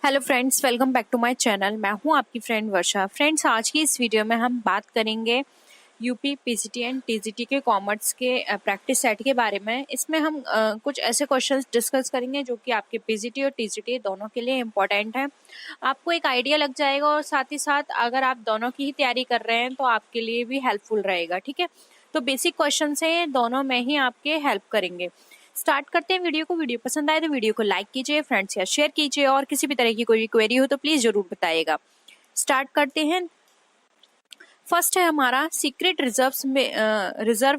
Hello friends, welcome back to my channel. मैं हूं आपकी फ्रेंड वर्षा। फ्रेंड्स, आज की इस वीडियो में हम बात करेंगे यूपी पीसीटी एंड टीजीटी के कॉमर्स के प्रैक्टिस सेट के बारे में। इसमें हम कुछ ऐसे क्वेश्चंस डिस्कस करेंगे जो कि आपके पीजीटी और टीजीटी दोनों के लिए इम्पोर्टेंट है। आपको एक आइडिया लग जाएगा और साथ ही साथ अगर आप दोनों की ही तैयारी कर रहे हैं तो आपके लिए भी हेल्पफुल रहेगा। ठीक है, तो बेसिक क्वेश्चन है, दोनों में ही आपके हेल्प करेंगे। स्टार्ट करते हैं वीडियो को। वीडियो पसंद आए तो वीडियो को लाइक कीजिए, फ्रेंड्स या शेयर कीजिए, और किसी भी तरह की कोई क्वेरी हो तो प्लीज जरूर बताइएगा। स्टार्ट करते हैं। फर्स्ट है हमारा सीक्रेट रिजर्व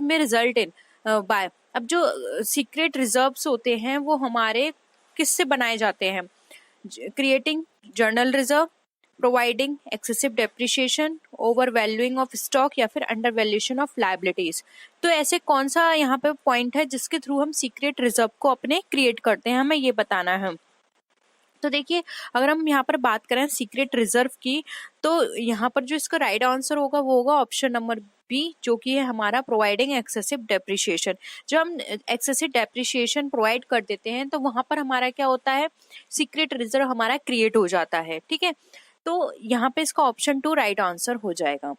में रिजल्ट इन बाय। अब जो सीक्रेट रिजर्व्स होते हैं वो हमारे किससे बनाए जाते हैं? Creating journal reserve, providing excessive depreciation, over valuing of stock, या फिर अंडर वैल्यूएशन ऑफ लायबिलिटीज। तो ऐसे कौन सा यहाँ पे पॉइंट है जिसके थ्रू हम सीक्रेट रिजर्व को अपने क्रिएट करते हैं, हमें ये बताना है। तो देखिए, अगर हम यहाँ पर बात करें सीक्रेट रिजर्व की, तो यहाँ पर जो इसका राइट आंसर होगा वो होगा ऑप्शन नंबर बी, जो कि है हमारा प्रोवाइडिंग एक्सेसिव डेप्रिसिएशन। जब हम एक्सेसिव डेप्रिसिएशन प्रोवाइड कर देते हैं तो वहां पर हमारा क्या होता है, सीक्रेट रिजर्व हमारा क्रिएट हो जाता है। ठीक है, तो यहाँ पे इसका ऑप्शन 2 राइट आंसर हो जाएगा।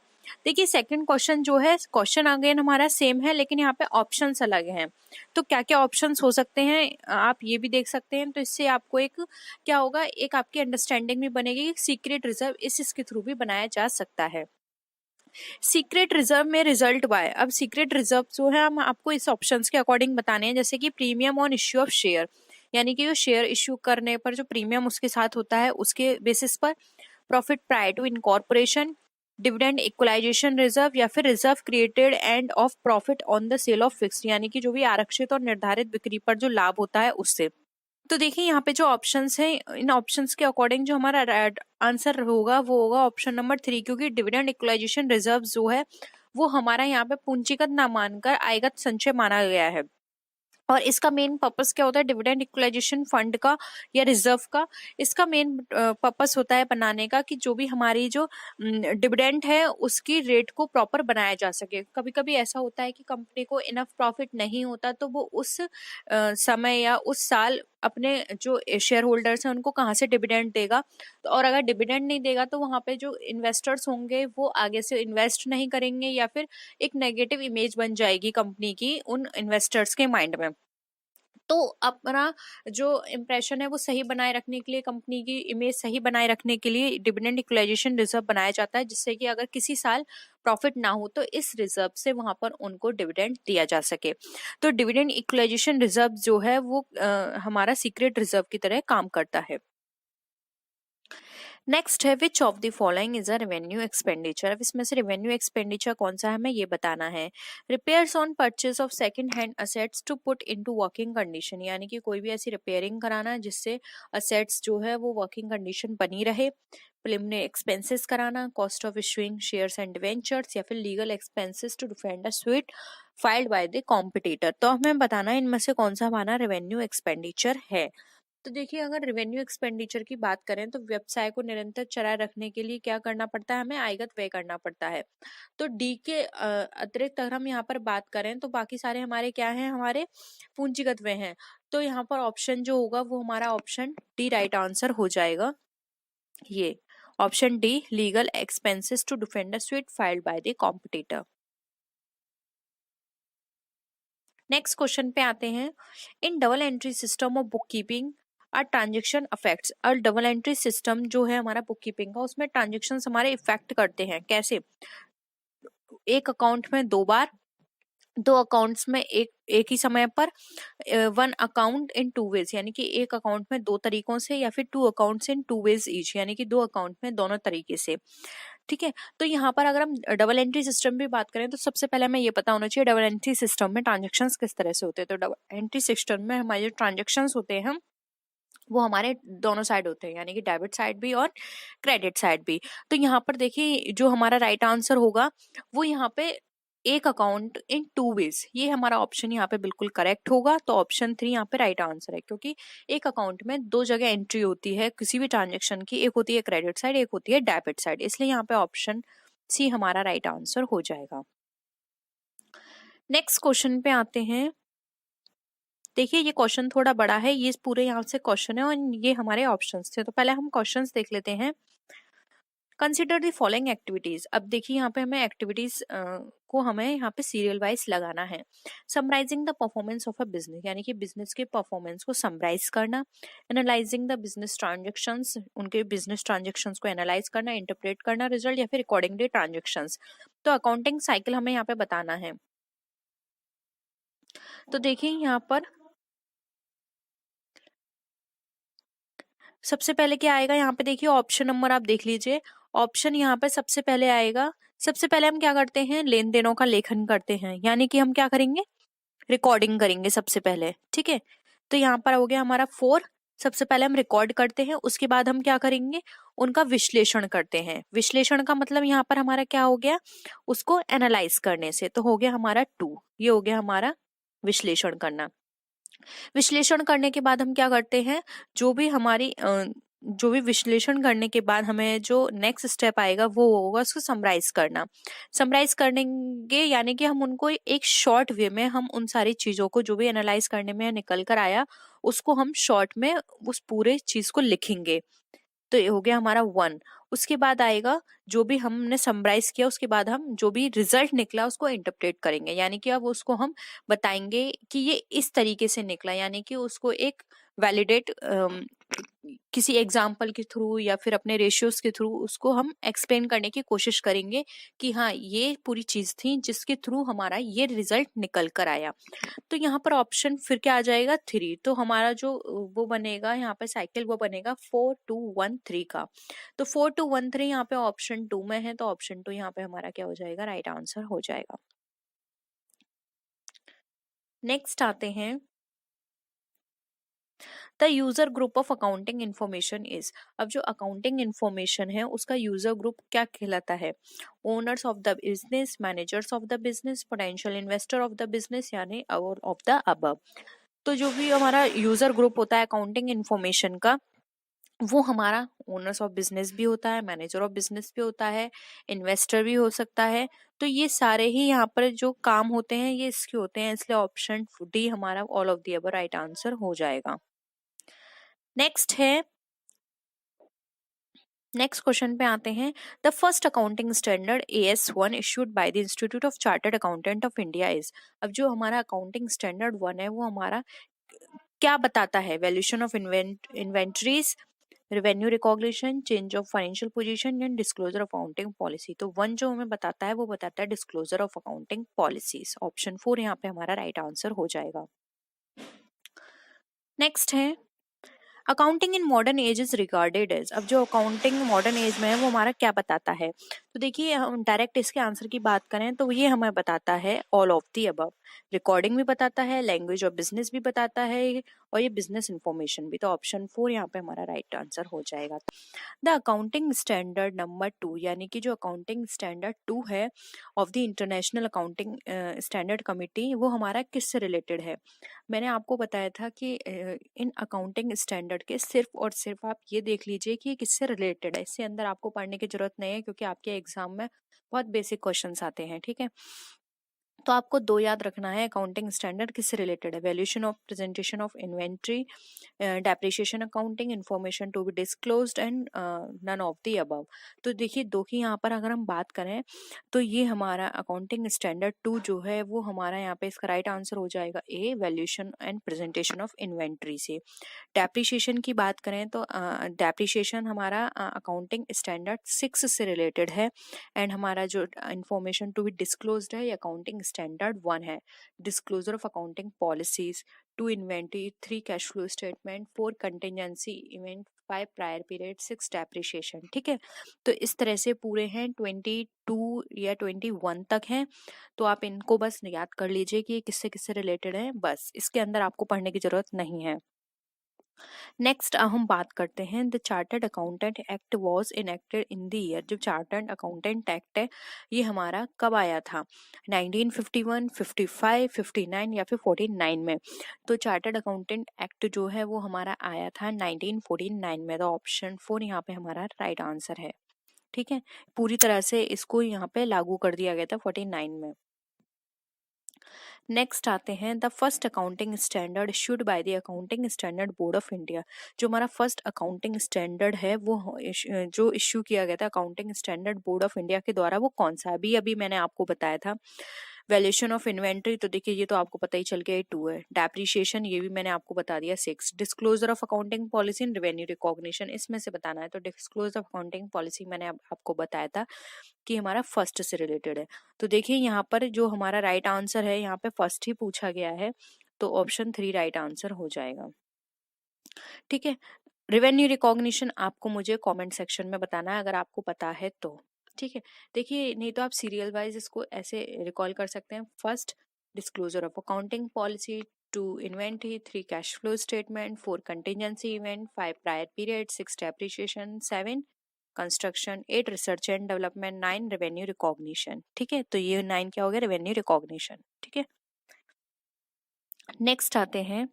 देखिए, सेकंड क्वेश्चन जो है, क्वेश्चन अगेन हमारा सेम है लेकिन यहाँ पे ऑप्शंस अलग हैं। तो क्या क्या ऑप्शंस हो सकते हैं आप ये भी देख सकते हैं। तो इससे आपको एक क्या होगा, एक आपकी अंडरस्टैंडिंग भी बनेगी कि सीक्रेट रिजर्व इसके थ्रू भी बनाया जा सकता है। सीक्रेट रिजर्व में रिजल्ट बाय। अब सीक्रेट रिजर्व जो है हम आपको इस ऑप्शंस के अकॉर्डिंग बताने हैं, जैसे कि premium on issue of share, यानी कि जो शेयर इश्यू करने पर जो प्रीमियम उसके साथ होता है उसके बेसिस पर। Profit prior to incorporation, dividend equalisation reserve, या फिर reserve created and of profit on the sale of fix, यानी कि जो भी आरक्षित और निर्धारित बिक्री पर जो लाभ होता है उससे। तो देखिए, यहाँ पे जो ऑप्शंस हैं, इन ऑप्शंस के अकॉर्डिंग जो हमारा आंसर होगा वो होगा ऑप्शन नंबर 3, क्योंकि डिविडेंड इक्वलाइजेशन रिजर्व जो है वो हमारा यहाँ पे पूंजीगत ना मानकर आयगत संचय माना गया है। और इसका मेन पर्पस क्या होता है, डिविडेंड इक्वलाइजेशन फंड का या रिजर्व का, इसका मेन पर्पस होता है बनाने का कि जो भी हमारी जो डिविडेंड है उसकी रेट को प्रॉपर बनाया जा सके। कभी कभी ऐसा होता है कि कंपनी को इनफ प्रॉफिट नहीं होता तो वो उस समय या उस साल अपने जो शेयर होल्डर्स हैं उनको कहाँ से डिविडेंड देगा। तो और अगर डिविडेंड नहीं देगा तो वहां पे जो इन्वेस्टर्स होंगे वो आगे से इन्वेस्ट नहीं करेंगे, या फिर एक नेगेटिव इमेज बन जाएगी कंपनी की उन इन्वेस्टर्स के माइंड में। तो अपना जो इम्प्रेशन है वो सही बनाए रखने के लिए, कंपनी की इमेज सही बनाए रखने के लिए डिविडेंड इक्वलाइजेशन रिजर्व बनाया जाता है, जिससे कि अगर किसी साल प्रॉफिट ना हो तो इस रिजर्व से वहां पर उनको डिविडेंड दिया जा सके। तो डिविडेंड इक्वलाइजेशन रिजर्व जो है वो हमारा सीक्रेट रिजर्व की तरह काम करता है। नेक्स्ट है, which of the following is a revenue expenditure. अब इसमें से रेवेन्यू एक्सपेंडिचर कौन सा है हमें ये बताना है। Repairs on purchase of second hand assets to put into working condition, यानी कि कोई भी ऐसी रिपेयरिंग कराना जिससे असेट्स जो है वो वर्किंग कंडीशन बनी रहे। प्रिलिमिनरी एक्सपेंसेस कराना, cost of issuing shares and debentures, या फिर legal expenses to defend a suit filed by the competitor. तो हमें बताना है इनमें से कौन सा हमारा रेवेन्यू एक्सपेंडिचर है। तो देखिए, अगर रेवेन्यू एक्सपेंडिचर की बात करें तो व्यवसाय को निरंतर चलाए रखने के लिए क्या करना पड़ता है, हमें आयगत व्यय करना पड़ता है। तो डी के अतिरिक्त अगर हम यहाँ पर बात करें तो बाकी सारे हमारे क्या हैं, हमारे पूंजीगत व्यय हैं। तो यहाँ पर ऑप्शन जो होगा वो हमारा ऑप्शन डी राइट आंसर हो जाएगा। ये option D, legal expenses to defend a suit filed by the competitor. Next question पे आते हैं। In double entry system of book keeping और ट्रांजेक्शन अफेक्ट्स। और डबल एंट्री सिस्टम जो है हमारा बुक कीपिंग का, उसमें ट्रांजेक्शन हमारे इफेक्ट करते हैं कैसे? एक अकाउंट में दो बार, दो अकाउंट्स में एक ही समय पर, one account in two ways, यानी कि एक अकाउंट में दो तरीकों से, या फिर two accounts in two ways each, यानी कि दो अकाउंट में दोनों तरीके से। ठीक है, तो यहाँ पर अगर हम डबल एंट्री सिस्टम की बात करें तो सबसे पहले हमें ये पता होना चाहिए डबल एंट्री सिस्टम में ट्रांजेक्शन्स किस तरह से होते हैं। तो डबल एंट्री सिस्टम में हमारे जो ट्रांजेक्शन्स होते हैं वो हमारे दोनों साइड होते हैं, यानी कि डेबिट साइड भी और क्रेडिट साइड भी। तो यहाँ पर देखिए, जो हमारा राइट आंसर होगा वो यहाँ पे एक अकाउंट इन टू वेज, ये हमारा ऑप्शन यहाँ पे बिल्कुल करेक्ट होगा। तो ऑप्शन 3 यहाँ पे राइट आंसर है, क्योंकि एक अकाउंट में दो जगह एंट्री होती है किसी भी ट्रांजेक्शन की, एक होती है क्रेडिट साइड, एक होती है डेबिट साइड, इसलिए यहाँ पे ऑप्शन सी हमारा राइट आंसर हो जाएगा। नेक्स्ट क्वेश्चन पे आते हैं। देखिए ये क्वेश्चन थोड़ा बड़ा है, ये पूरे यहाँ से क्वेश्चन है और ये हमारे ऑप्शंस थे। तो पहले हम क्वेश्चंस देख लेते हैं। Consider the following activities. अब देखिए यहाँ पे हमें एक्टिविटीज को हमें यहाँ पे सीरियल वाइज लगाना है। Summarising the performance of a business, यानी कि बिजनेस के परफॉर्मेंस को समराइज करना। एनालाइजिंग द बिजनेस ट्रांजेक्शंस, उनके बिजनेस ट्रांजेक्शंस को एनालाइज करना, इंटरप्रेट करना रिजल्ट या फिर अकॉर्डिंगली ट्रांजेक्शंस। तो अकाउंटिंग साइकिल हमें यहाँ पे बताना है। तो देखिए यहाँ पर सबसे पहले क्या आएगा, यहाँ पे देखिए ऑप्शन नंबर आप देख लीजिए। ऑप्शन यहाँ पे सबसे पहले आएगा, सबसे पहले हम क्या करते हैं, लेन देनों का लेखन करते हैं, यानी कि हम क्या करेंगे, रिकॉर्डिंग करेंगे सबसे पहले। ठीक है, तो यहाँ पर हो गया हमारा 4। सबसे पहले हम रिकॉर्ड करते हैं, उसके बाद हम क्या करेंगे, उनका विश्लेषण करते हैं। विश्लेषण का मतलब यहाँ पर हमारा क्या हो गया, उसको एनालाइज करने से, तो हो गया हमारा 2। ये हो गया हमारा विश्लेषण करना। विश्लेषण करने के बाद हम क्या करते हैं, जो भी हमारी जो भी विश्लेषण करने के बाद हमें जो नेक्स्ट स्टेप आएगा वो होगा उसको समराइज करना। समराइज करेंगे यानी कि हम उनको एक शॉर्ट वे में, हम उन सारी चीजों को जो भी एनालाइज करने में निकल कर आया उसको हम शॉर्ट में उस पूरे चीज को लिखेंगे। तो ये हो गया हमारा 1। उसके बाद आएगा जो भी हमने समराइज किया, उसके बाद हम जो भी रिजल्ट निकला उसको इंटरप्रेट करेंगे, यानी कि अब उसको हम बताएंगे कि ये इस तरीके से निकला, यानी कि उसको एक वैलिडेट किसी एग्जाम्पल के थ्रू या फिर अपने रेशियोज के थ्रू उसको हम एक्सप्लेन करने की कोशिश करेंगे कि हाँ ये पूरी चीज थी जिसके थ्रू हमारा ये रिजल्ट निकल कर आया। तो यहाँ पर ऑप्शन फिर क्या आ जाएगा, 3। तो हमारा जो वो बनेगा यहाँ पे साइकिल, वो बनेगा 4 2 1 3 का। तो 4 2 1 3 यहाँ पे ऑप्शन 2 में है, तो ऑप्शन 2 यहाँ पे हमारा क्या हो जाएगा, राइट आंसर हो जाएगा। नेक्स्ट आते हैं, the user group of accounting information is. अब जो अकाउंटिंग इन्फॉर्मेशन है उसका यूजर ग्रुप क्या कहलाता है, owners of the business, managers of the business, potential investor of the business, यानी ऑफ द अबव। तो जो भी हमारा यूजर ग्रुप होता है अकाउंटिंग इन्फॉर्मेशन का, वो हमारा ओनर्स ऑफ बिजनेस भी होता है, मैनेजर ऑफ बिजनेस भी होता है, इन्वेस्टर भी हो सकता है। तो ये सारे ही यहाँ पर जो काम होते हैं ये इसके होते हैं, इसलिए ऑप्शन डी हमारा all of the above right answer हो जाएगा। नेक्स्ट है, नेक्स्ट क्वेश्चन पे आते हैं। The first accounting standard AS1 issued by the institute of chartered accountant of India is. अब जो हमारा अकाउंटिंग स्टैंडर्ड 1 है वो हमारा क्या बताता है, valuation of inventories, revenue recognition, change of financial position and disclosure of accounting policy. तो 1 जो हमें बताता है वो बताता है disclosure of accounting policies. Option 4 यहाँ पे हमारा राइट आंसर हो जाएगा। नेक्स्ट है, accounting in modern age is regarded as. अब जो अकाउंटिंग मॉडर्न एज में है वो हमारा क्या बताता है, तो देखिए हम डायरेक्ट इसके आंसर की बात करें तो ये हमें बताता है all of the above. Recording भी बताता है, लैंग्वेज ऑफ बिजनेस भी बताता है, और ये बिजनेस इंफॉर्मेशन भी। तो ऑप्शन 4 यहाँ पे हमारा राइट आंसर हो जाएगा। द अकाउंटिंग स्टैंडर्ड नंबर 2, यानी कि जो अकाउंटिंग स्टैंडर्ड 2 है of the international accounting standard committee, वो हमारा किससे रिलेटेड है। मैंने आपको बताया था कि इन अकाउंटिंग स्टैंडर्ड के सिर्फ और सिर्फ आप ये देख लीजिए कि ये किससे रिलेटेड है, इससे अंदर आपको पढ़ने की जरूरत नहीं है क्योंकि आपके एग्जाम में बहुत बेसिक क्वेश्चंस आते हैं। ठीक है, तो आपको 2 याद रखना है, अकाउंटिंग स्टैंडर्ड किससे रिलेटेड है, valuation of presentation of inventory, depreciation accounting, information to be disclosed and none of the above. तो देखिए दो की यहाँ पर अगर हम बात करें तो ये हमारा अकाउंटिंग स्टैंडर्ड 2 जो है वो हमारा यहाँ पे इसका राइट आंसर हो जाएगा A, valuation and presentation of inventory से। डेप्रिसिएशन की बात करें तो डेप्रिसिएशन हमारा अकाउंटिंग स्टैंडर्ड 6 से रिलेटेड है, एंड हमारा जो इंफॉर्मेशन टू बी डिस्क्लोज्ड है ये अकाउंटिंग स्टैंडर्ड 1 है। Disclosure of accounting policies, 2 inventory, 3 cash flow statement, 4 contingency event, 5 prior period, 6 depreciation. ठीक है, तो इस तरह से पूरे हैं 22 या 21 तक हैं। तो आप इनको बस याद कर लीजिए कि ये किससे किससे रिलेटेड है, बस इसके अंदर आपको पढ़ने की जरूरत नहीं है। नेक्स्ट हम बात करते हैं, the chartered accountant act was enacted in the year. जो चार्टर्ड अकाउंटेंट एक्ट है ये हमारा कब आया था, 1951, 55, 59 या फिर 49 में। तो चार्टर्ड अकाउंटेंट एक्ट जो है वो हमारा आया था 1949 में। तो ऑप्शन 4 यहाँ पे हमारा राइट आंसर है। ठीक है, पूरी तरह से इसको यहाँ पे लागू कर दिया गया था 49 में। नेक्स्ट आते हैं the first accounting standard issued by the accounting standard board of India. जो हमारा फर्स्ट अकाउंटिंग स्टैंडर्ड है वो जो इश्यू किया गया था accounting standard board of India के द्वारा, वो कौन सा है? अभी अभी मैंने आपको बताया था। वैल्यूएशन ऑफ इन्वेंट्री, तो देखिए ये तो आपको पता ही चल गया, 2 है। डेप्रिसिएशन, ये भी मैंने आपको बता दिया, 6। Disclosure of accounting policy and revenue recognition, इसमें से बताना है, तो डिस्क्लोजर ऑफ अकाउंटिंग पॉलिसी मैंने आपको बताया था कि हमारा फर्स्ट से रिलेटेड है। तो देखिए यहाँ पर जो हमारा राइट आंसर है, यहाँ पे फर्स्ट ही पूछा गया है, तो ऑप्शन 3 राइट आंसर हो जाएगा। ठीक है, रेवेन्यू रिकॉग्निशन आपको मुझे कमेंट सेक्शन में बताना है अगर आपको पता है तो। ठीक है, देखिए नहीं तो आप सीरियल वाइज इसको ऐसे रिकॉल कर सकते हैं। First, disclosure of accounting policy. 2, inventory. 3, cash flow statement. 4, contingency event. 5, prior period. 6, depreciation. 7, construction. 8, research and development. 9, revenue recognition. ठीक है, तो ये 9 क्या हो गया? Revenue recognition. ठीक है, नेक्स्ट आते हैं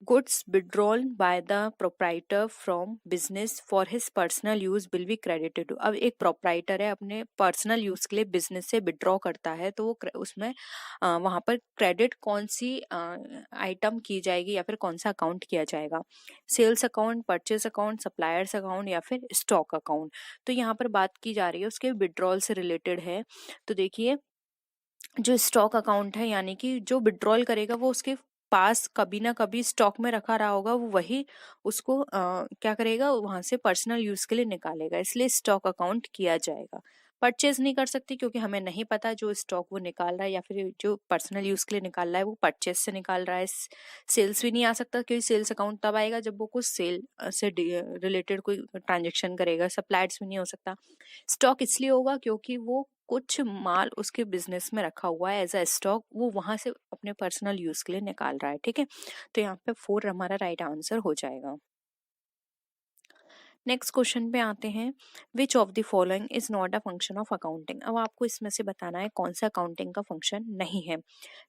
goods withdrawn by the proprietor from business for his personal use will be credited to। अब एक proprietor है, अपने पर्सनल यूज के लिए बिजनेस से विड्रॉ करता है, तो वो उसमें वहां पर क्रेडिट कौन सी आइटम की जाएगी या फिर कौन सा अकाउंट किया जाएगा? Sales account, purchase account, suppliers account या फिर स्टॉक अकाउंट? तो यहाँ पर बात की जा रही है उसके विड्रॉल से रिलेटेड है। तो देखिए जो स्टॉक अकाउंट है, यानी कि जो विड्रॉल करेगा वो उसके पास कभी ना कभी स्टॉक में रखा रहा होगा, वो वही उसको क्या करेगा, वहां से पर्सनल यूज के लिए निकालेगा, इसलिए स्टॉक अकाउंट किया जाएगा। परचेज नहीं कर सकती क्योंकि हमें नहीं पता जो स्टॉक वो निकाल रहा है या फिर जो पर्सनल यूज के लिए निकाल रहा है वो परचेज से निकाल रहा है। सेल्स भी नहीं आ सकता क्योंकि सेल्स अकाउंट तब आएगा जब वो कुछ सेल से रिलेटेड कोई ट्रांजेक्शन करेगा। सप्लायर्स भी नहीं हो सकता। स्टॉक इसलिए होगा क्योंकि वो कुछ माल उसके बिजनेस में रखा हुआ है एज अ स्टॉक, वो वहां से अपने पर्सनल यूज के लिए निकाल रहा है। ठीक है, तो यहाँ पे 4 हमारा राइट आंसर हो जाएगा। नेक्स्ट क्वेश्चन पे आते हैं, which of the following is not a function of accounting. अब आपको इसमें से बताना है कौन सा अकाउंटिंग का फंक्शन नहीं है।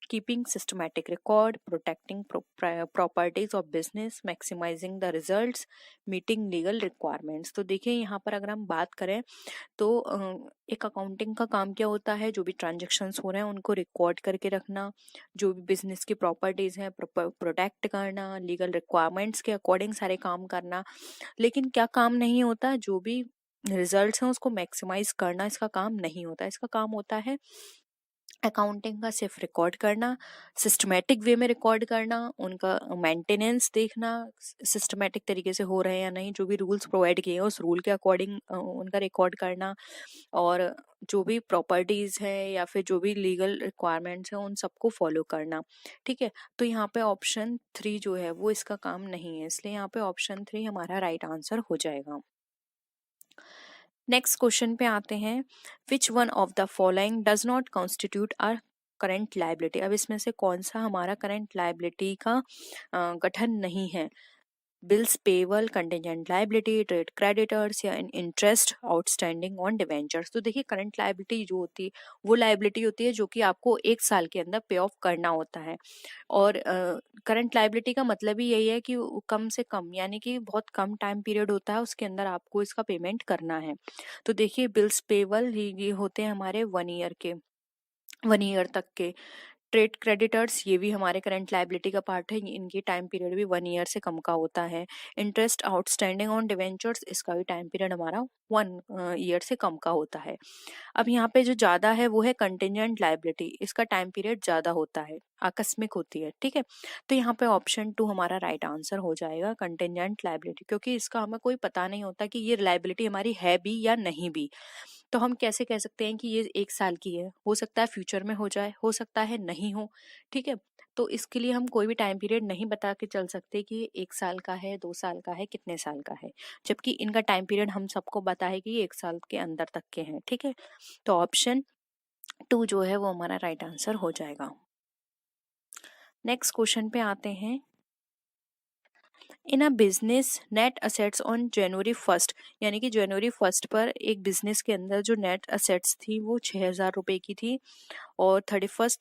Keeping systematic record, protecting properties of business, maximising the results, meeting legal requirements. तो देखिए यहाँ पर अगर हम बात करें तो एक अकाउंटिंग का काम क्या होता है, जो भी ट्रांजेक्शन्स हो रहे हैं उनको रिकॉर्ड करके रखना, जो भी बिजनेस की प्रॉपर्टीज हैं प्रोटेक्ट करना, लीगल रिक्वायरमेंट्स के अकॉर्डिंग सारे काम करना। लेकिन क्या काम नहीं होता? जो भी रिजल्ट्स हैं उसको मैक्सिमाइज करना इसका काम नहीं होता। इसका काम होता है अकाउंटिंग का सिर्फ रिकॉर्ड करना, सिस्टमेटिक वे में रिकॉर्ड करना, उनका मेंटेनेंस देखना सिस्टमेटिक तरीके से हो रहे हैं या नहीं, जो भी रूल्स प्रोवाइड किए हैं उस रूल के अकॉर्डिंग उनका रिकॉर्ड करना, और जो भी प्रॉपर्टीज है या फिर जो भी लीगल रिक्वायरमेंट्स हैं उन सबको फॉलो करना। ठीक है, तो यहाँ पे ऑप्शन 3 जो है वो इसका काम नहीं है, इसलिए यहाँ पे ऑप्शन 3 हमारा राइट आंसर हो जाएगा। नेक्स्ट क्वेश्चन पे आते हैं, which one of the following does not constitute are current liability. अब इसमें से कौन सा हमारा करंट लाइबिलिटी का गठन नहीं है? Bills payable, contingent liability, trade creditors या इंटरेस्ट आउटस्टैंडिंग ऑन डिवेंचर्स। तो देखिए करंट लाइबिलिटी जो होती है वो लाइबिलिटी होती है जो कि आपको 1 साल के अंदर पे ऑफ करना होता है, और करंट लाइबिलिटी का मतलब ही यही है कि कम से कम, यानी कि बहुत कम टाइम पीरियड होता है उसके अंदर आपको इसका पेमेंट करना है। तो देखिए बिल्स पेबल ये होते हैं हमारे 1 ईयर के, 1 ईयर तक के। ट्रेड क्रेडिटर्स ये भी हमारे करंट लाइबिलिटी का पार्ट है, इनकी टाइम पीरियड भी 1 ईयर से कम का होता है। इंटरेस्ट आउटस्टैंडिंग ऑन डिवेंचर्स, इसका भी टाइम पीरियड हमारा 1 ईयर से कम का होता है। अब यहाँ पे जो ज्यादा है वो है कंटिजेंट लाइबिलिटी, इसका टाइम पीरियड ज्यादा होता है, आकस्मिक होती है। ठीक है, तो यहाँ पे ऑप्शन 2 हमारा राइट आंसर हो जाएगा, कंटिजेंट लाइबिलिटी, क्योंकि इसका हमें कोई पता नहीं होता कि ये लाइबिलिटी हमारी है भी या नहीं भी। तो हम कैसे कह सकते हैं कि ये 1 साल की है? हो सकता है फ्यूचर में हो जाए, हो सकता है नहीं हो। ठीक है, तो इसके लिए हम कोई भी टाइम पीरियड नहीं बता के चल सकते कि ये 1 साल का है, 2 साल का है, कितने साल का है, जबकि इनका टाइम पीरियड हम सबको पता है कि ये 1 साल के अंदर तक के हैं। ठीक है, तो ऑप्शन 2 जो है वो हमारा राइट आंसर हो जाएगा। नेक्स्ट क्वेश्चन पे आते हैं, in a business net assets on January 1, यानी कि जनवरी 1 पर एक बिजनेस के अंदर जो नेट असेट्स थी वो 6,000 रुपए की थी, और 31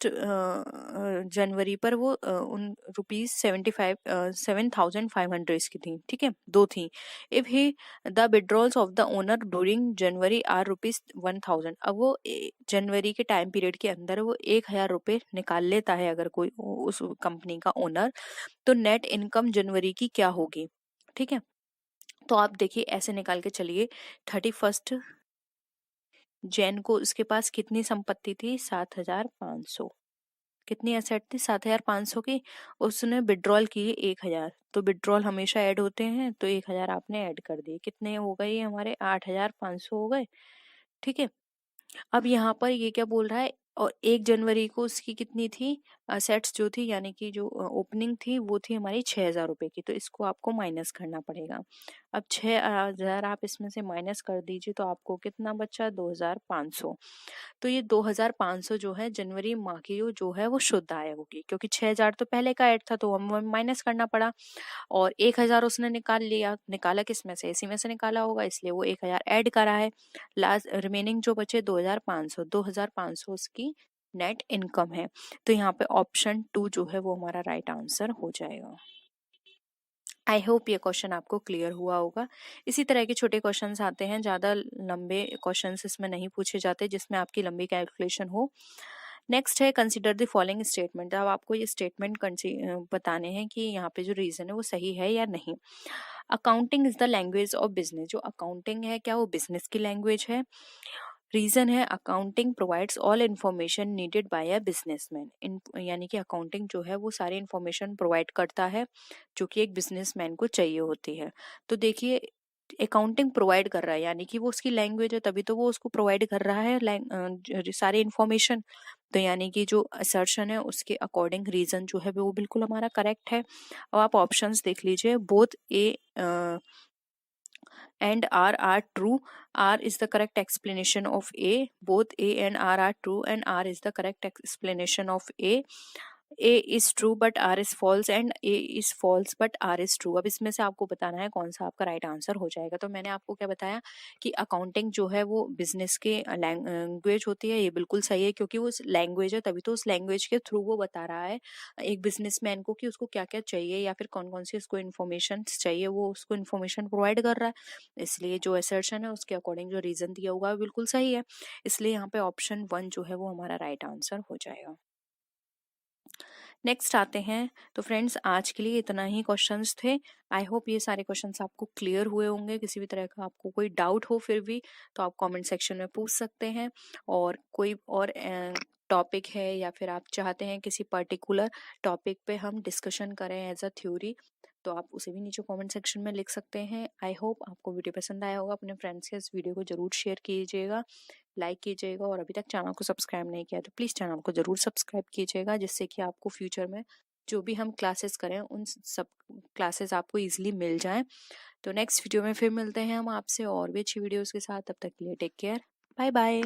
जनवरी पर वो उन रुपीज 7,500 की थी, ठीक है, दो थी। If he the withdrawals of the owner during January are rupees 1,000, अब वो जनवरी के टाइम पीरियड के अंदर वो 1,000 रुपये निकाल लेता है अगर कोई उस कंपनी का ओनर, तो नेट इनकम जनवरी की क्या होगी, ठीक है। तो आप देखिए ऐसे निकाल के चलिए, 31 जैन को उसके पास कितनी संपत्ति थी, 7,500, कितनी एसेट थी, 7,500 की, उसने विड्रॉल की 1,000, तो विड्रॉल हमेशा ऐड होते हैं, तो 1,000 आपने ऐड कर दिए, कितने हो गए ये हमारे 8,500 हो गए, ठीक है। अब यहाँ पर ये क्या बोल रहा है, और 1 जनवरी को उसकी कितनी थी असेट्स जो थी, यानी कि जो ओपनिंग थी वो थी हमारी 6,000 रुपए की, तो इसको आपको माइनस करना पड़ेगा। अब 6,000 आप इसमें से माइनस कर दीजिए तो आपको कितना बचा, 2,500। तो ये 2,500 जो है जनवरी माह की जो है वो शुद्ध आय होगी, क्योंकि 6,000 तो पहले का ऐड था तो हमें माइनस करना पड़ा, और 1,000 उसने निकाल लिया, निकाला किस में से, इसी में से निकाला होगा, इसलिए वो 1,000 ऐड करा है। लास्ट रिमेनिंग जो बचे 2,500 उसकी नेट इनकम है। तो यहाँ पे ऑप्शन 2 जो है वो हमारा राइट आंसर हो जाएगा। आई होप ये क्वेश्चन आपको क्लियर हुआ होगा। इसी तरह के छोटे क्वेश्चंस आते हैं, ज़्यादा लंबे क्वेश्चंस इसमें नहीं पूछे जाते जिसमें आपकी लंबी कैलकुलेशन हो। नेक्स्ट है कंसिडर द फॉलोइंग स्टेटमेंट। अब आपको ये स्टेटमेंट बताने हैं कि यहाँ पे जो रीजन है वो सही है या नहीं। Accounting is the language of business, जो अकाउंटिंग है क्या वो बिजनेस की लैंग्वेज है। रीजन है accounting provides all information needed bye a businessman, यानी कि अकाउंटिंग जो है वो सारी इन्फॉर्मेशन प्रोवाइड करता है जो कि एक बिजनेसमैन को चाहिए होती है। तो देखिए अकाउंटिंग प्रोवाइड कर रहा है यानी कि वो उसकी लैंग्वेज है, तभी तो वो उसको प्रोवाइड कर रहा है सारी इन्फॉर्मेशन। तो यानी कि जो असर्शन है उसके अकॉर्डिंग रीजन जो है वो बिल्कुल हमारा करेक्ट है। अब आप ऑप्शंस देख लीजिए, both A and R are true. R is the correct explanation of A. Both A and R are true, and R is the correct explanation of A. A is true but R is false, and A is false but R is true. अब इसमें से आपको बताना है कौन सा आपका right answer हो जाएगा। तो मैंने आपको क्या बताया कि अकाउंटिंग जो है वो बिजनेस के लैंग्वेज होती है, ये बिल्कुल सही है, क्योंकि वो लैंग्वेज है तभी तो उस लैंग्वेज के थ्रू वो बता रहा है एक बिजनेसमैन को कि उसको क्या क्या चाहिए या फिर कौन कौन सी उसको इन्फॉर्मेशन चाहिए, वो उसको इन्फॉर्मेशन प्रोवाइड कर रहा है। इसलिए जो असर्शन है उसके अकॉर्डिंग जो रीजन दिया हुआ है बिल्कुल सही है, इसलिए यहाँ पे ऑप्शन 1 जो है वो हमारा राइट आंसर हो जाएगा। नेक्स्ट आते हैं। तो फ्रेंड्स आज के लिए इतना ही क्वेश्चंस थे। आई होप ये सारे क्वेश्चंस आपको क्लियर हुए होंगे। किसी भी तरह का आपको कोई डाउट हो फिर भी तो आप कमेंट सेक्शन में पूछ सकते हैं, और कोई और टॉपिक है या फिर आप चाहते हैं किसी पर्टिकुलर टॉपिक पे हम डिस्कशन करें एज अ थ्योरी, तो आप उसे भी नीचे कमेंट सेक्शन में लिख सकते हैं। आई होप आपको वीडियो पसंद आया होगा। अपने फ्रेंड्स के इस वीडियो को जरूर शेयर कीजिएगा, लाइक कीजिएगा, और अभी तक चैनल को सब्सक्राइब नहीं किया तो प्लीज़ चैनल को ज़रूर सब्सक्राइब कीजिएगा, जिससे कि आपको फ्यूचर में जो भी हम क्लासेस करें उन सब क्लासेस आपको इजीली मिल जाएं। तो नेक्स्ट वीडियो में फिर मिलते हैं हम आपसे और भी अच्छी वीडियोस के साथ। तब तक के लिए टेक केयर, बाय बाय।